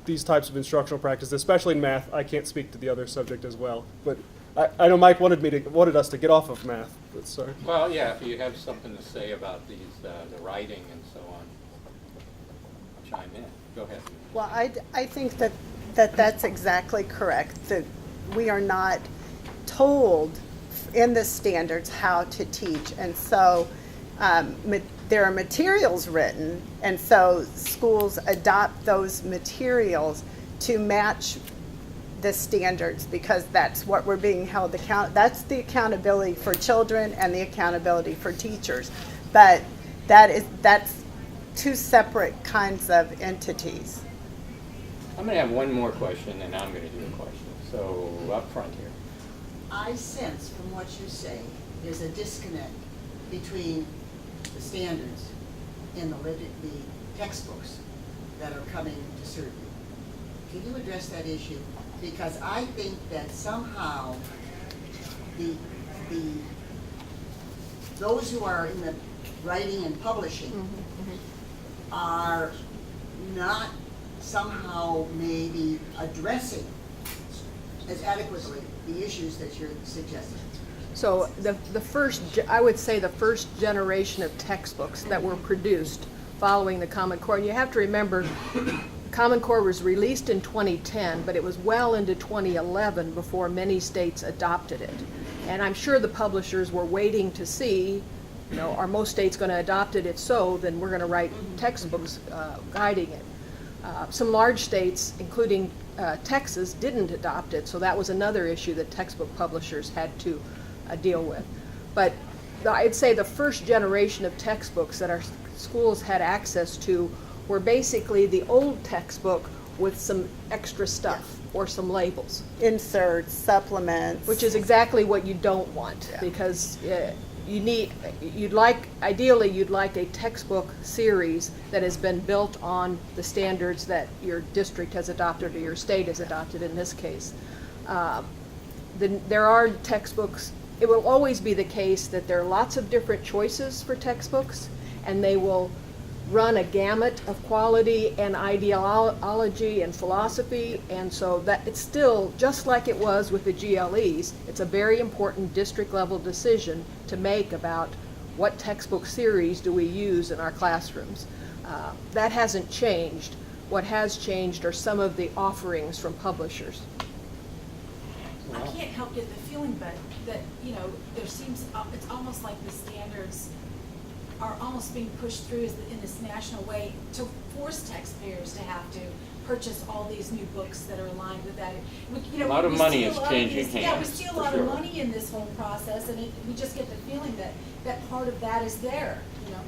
these types of instructional practices, especially in math. I can't speak to the other subject as well, but I know Mike wanted us to get off of math. But sorry. Well, yeah, if you have something to say about these, the writing and so on, chime in. Go ahead. Well, I think that's exactly correct. That we are not told in the standards how to teach, and so there are materials written, and so schools adopt those materials to match the standards because that's what we're being held that's the accountability for children and the accountability for teachers. But that's two separate kinds of entities. I'm going to have one more question, and I'm going to do a question. So up front here. I sense from what you say, there's a disconnect between the standards and the textbooks that are coming to serve you. Can you address that issue? Because I think that somehow those who are in the writing and publishing are not somehow maybe addressing as adequately the issues that you're suggesting. So I would say the first generation of textbooks that were produced following the Common Core, and you have to remember Common Core was released in 2010, but it was well into 2011 before many states adopted it. And I'm sure the publishers were waiting to see, are most states going to adopt it? If so, then we're going to write textbooks guiding it. Some large states, including Texas, didn't adopt it, so that was another issue that textbook publishers had to deal with. But I'd say the first generation of textbooks that our schools had access to were basically the old textbook with some extra stuff or some labels. Inserts, supplements. Which is exactly what you don't want, because ideally you'd like a textbook series that has been built on the standards that your district has adopted or your state has adopted in this case. There are textbooks. It will always be the case that there are lots of different choices for textbooks, and they will run a gamut of quality and ideology and philosophy, and so that it's still, just like it was with the GLEs, it's a very important district level decision to make about what textbook series do we use in our classrooms. That hasn't changed. What has changed are some of the offerings from publishers. I can't help get the feeling, but that, you know, there seems, it's almost like the standards are almost being pushed through in this national way to force taxpayers to have to purchase all these new books that are aligned with that. You know, A lot of we money see a is lot of changing these- Yeah, we hands, see a for lot sure. of money in this whole process, and we just get the feeling that part of that is there, you know.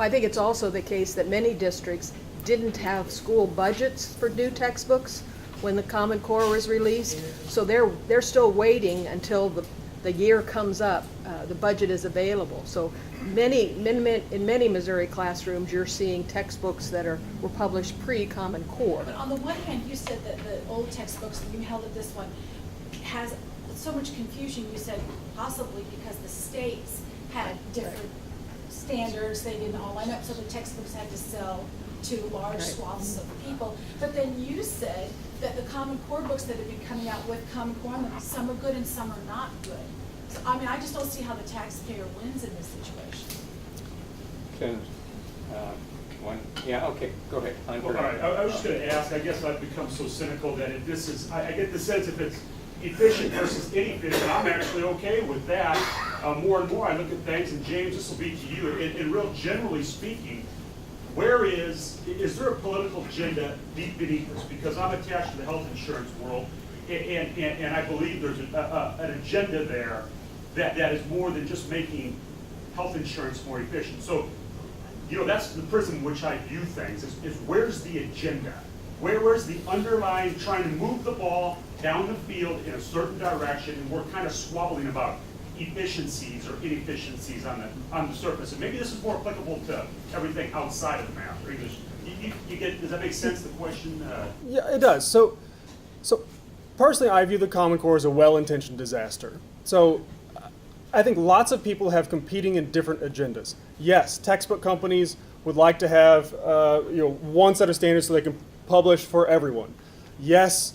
I think it's also the case that many districts didn't have school budgets for new textbooks when the Common Core was released. So they're still waiting until the year comes up, the budget is available. So in many Missouri classrooms, you're seeing textbooks that were published pre-Common Core. But on the one hand, you said that the old textbooks, and you held at this one, has so much confusion. You said possibly because the states had different standards, they didn't all line up, so the textbooks had to sell to large swaths of people. But then you said that the Common Core books that have been coming out with Common Core on them, some are good and some are not good. So, I mean, I just don't see how the taxpayer wins in this situation. Yeah, okay, go ahead. Hunter. Well, all right, I was just going to ask, I guess I've become so cynical that if this is, I get the sense if it's efficient versus inefficient, I'm actually okay with that. More and more I look at things, and James, this will be to you, in real generally speaking, is there a political agenda deep beneath this? Because I'm attached to the health insurance world, and I believe there's an agenda there that is more than just making health insurance more efficient. So, you know, that's the prism in which I view things, is where's the agenda? Where's the underlying trying to move the ball down the field in a certain direction, and we're kind of squabbling about efficiencies or inefficiencies on the surface. And maybe this is more applicable to everything outside of math or English. You get, does that make sense, the question? Yeah, it does. So personally, I view the Common Core as a well-intentioned disaster. So I think lots of people have competing and different agendas. Yes, textbook companies would like to have one set of standards so they can publish for everyone. Yes,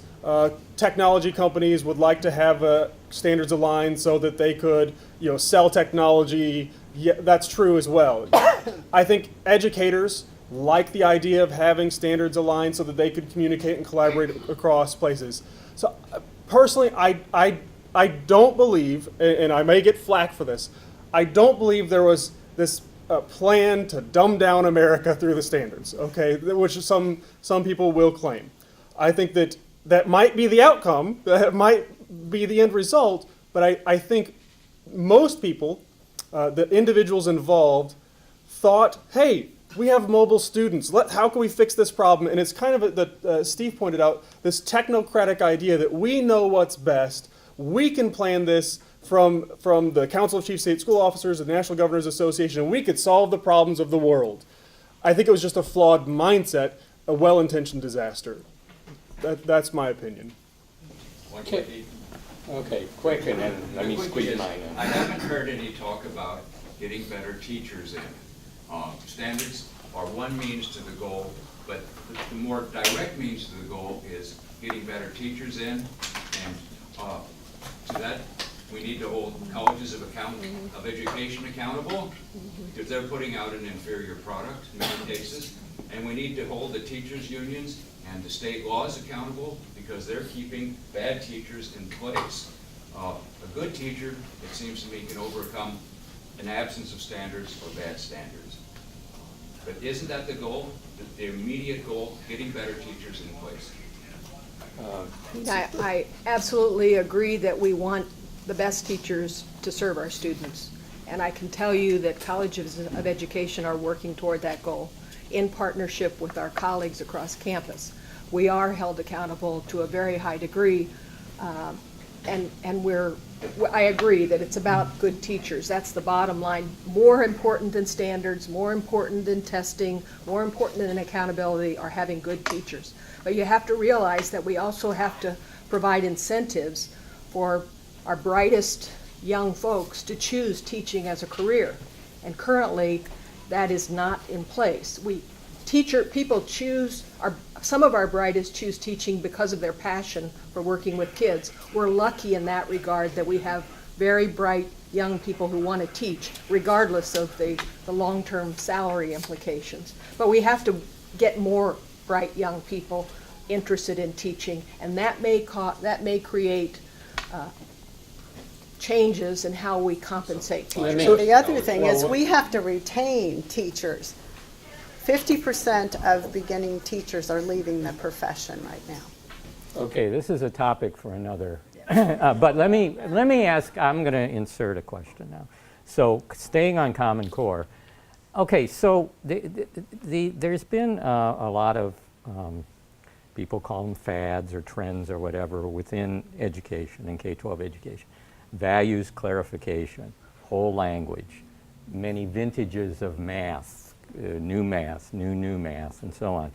technology companies would like to have standards aligned so that they could sell technology. Yeah, that's true as well. I think educators like the idea of having standards aligned so that they could communicate and collaborate across places. So personally, I don't believe, and I may get flack for this, I don't believe there was this plan to dumb down America through the standards, okay, which some people will claim. I think that might be the outcome, that might be the end result, but I think most people, the individuals involved, thought, hey, we have mobile students. How can we fix this problem? And it's kind of, Steve pointed out, this technocratic idea that we know what's best. We can plan this from the Council of Chief State School Officers, the National Governors Association, and we could solve the problems of the world. I think it was just a flawed mindset, a well-intentioned disaster. That's my opinion. Okay, quick, and then let me squeeze mine in. I haven't heard any talk about getting better teachers in. Standards are one means to the goal, but the more direct means to the goal is getting better teachers in, and to that, we need to hold colleges of education accountable, because they're putting out an inferior product in many cases, and we need to hold the teachers' unions and the state laws accountable, because they're keeping bad teachers in place. A good teacher, it seems to me, can overcome an absence of standards or bad standards. But isn't that the goal, the immediate goal, getting better teachers in place? I absolutely agree that we want the best teachers to serve our students. And I can tell you that colleges of education are working toward that goal in partnership with our colleagues across campus. We are held accountable to a very high degree, and I agree that it's about good teachers. That's the bottom line. More important than standards, more important than testing, more important than accountability are having good teachers. But you have to realize that we also have to provide incentives for our brightest young folks to choose teaching as a career. And currently, that is not in place. People choose, some of our brightest choose teaching because of their passion for working with kids. We're lucky in that regard that we have very bright young people who want to teach, regardless of the long-term salary implications. But we have to get more bright young people interested in teaching, and that may create changes in how we compensate teachers. So the other thing is we have to retain teachers. 50% of beginning teachers are leaving the profession right now. Okay, this is a topic for another, but let me ask, I'm going to insert a question now. So staying on Common Core, okay, so there's been a lot of, people call them fads or trends or whatever within education and K-12 education. Values clarification, whole language, many vintages of math, new math, new math, and so on.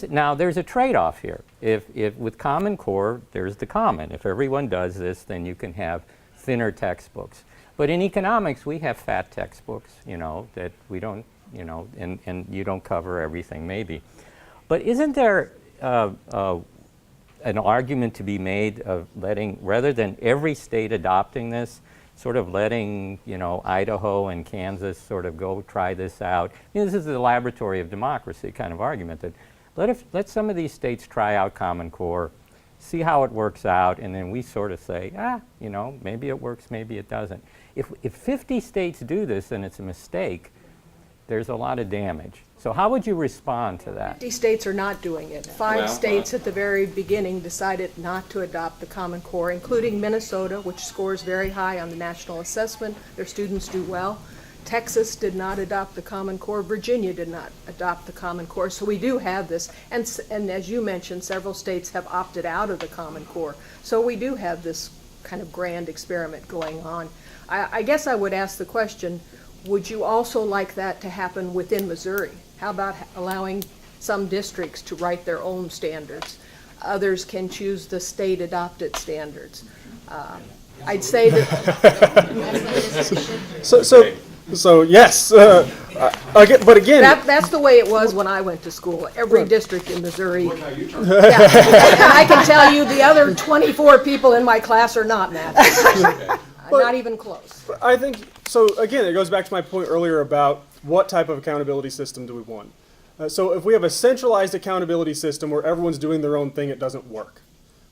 Now there's a trade-off here. If with Common Core, there's the common. If everyone does this, then you can have thinner textbooks. But in economics, we have fat textbooks, that we don't, and you don't cover everything maybe. But isn't there an argument to be made of letting, rather than every state adopting this, sort of letting, Idaho and Kansas sort of go try this out? This is the laboratory of democracy kind of argument, that let some of these states try out Common Core, see how it works out, and then we sort of say, maybe it works, maybe it doesn't. If 50 states do this and it's a mistake, there's a lot of damage. So how would you respond to that? 50 states are not doing it. Five states at the very beginning decided not to adopt the Common Core, including Minnesota, which scores very high on the national assessment. Their students do well. Texas did not adopt the Common Core. Virginia did not adopt the Common Core. So we do have this. And as you mentioned, several states have opted out of the Common Core. So we do have this kind of grand experiment going on. I guess I would ask the question, would you also like that to happen within Missouri? How about allowing some districts to write their own standards? Others can choose the state-adopted standards. I'd say that. So yes, but again, That's the way it was when I went to school. Every district in Missouri. Yeah. And I can tell you the other 24 people in my class are not math. Not even close. I think, so again, it goes back to my point earlier about what type of accountability system do we want. So if we have a centralized accountability system where everyone's doing their own thing, it doesn't work.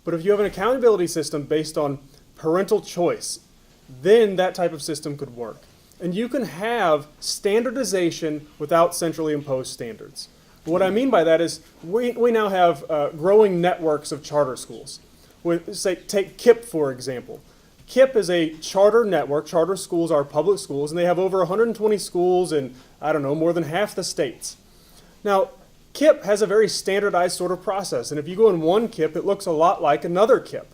But if you have an accountability system based on parental choice, then that type of system could work. And you can have standardization without centrally imposed standards. What I mean by that is we now have growing networks of charter schools. Take KIPP, for example. KIPP is a charter network. Charter schools are public schools, and they have over 120 schools in, more than half the states. Now, KIPP has a very standardized sort of process, and if you go in one KIPP, it looks a lot like another KIPP.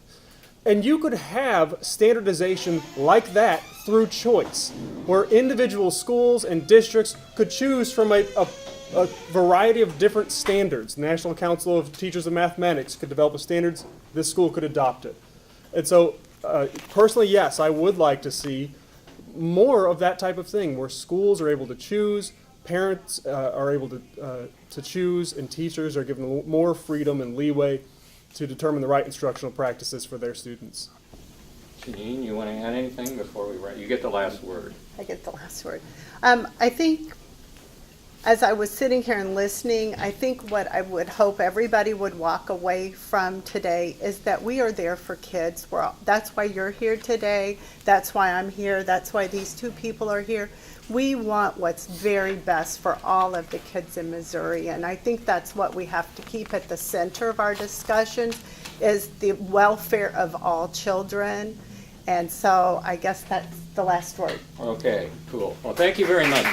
And you could have standardization like that through choice, where individual schools and districts could choose from a variety of different standards. The National Council of Teachers of Mathematics could develop a standards, this school could adopt it. And so, personally, yes, I would like to see more of that type of thing, where schools are able to choose, parents are able to choose, and teachers are given more freedom and leeway to determine the right instructional practices for their students. Janine, you want to add anything before we write? You get the last word. I get the last word. I think as I was sitting here and listening, I think what I would hope everybody would walk away from today is that we are there for kids. That's why you're here today. That's why I'm here. That's why these two people are here. We want what's very best for all of the kids in Missouri, and I think that's what we have to keep at the center of our discussions, is the welfare of all children. And so I guess that's the last word. Okay, cool. Well, thank you very much.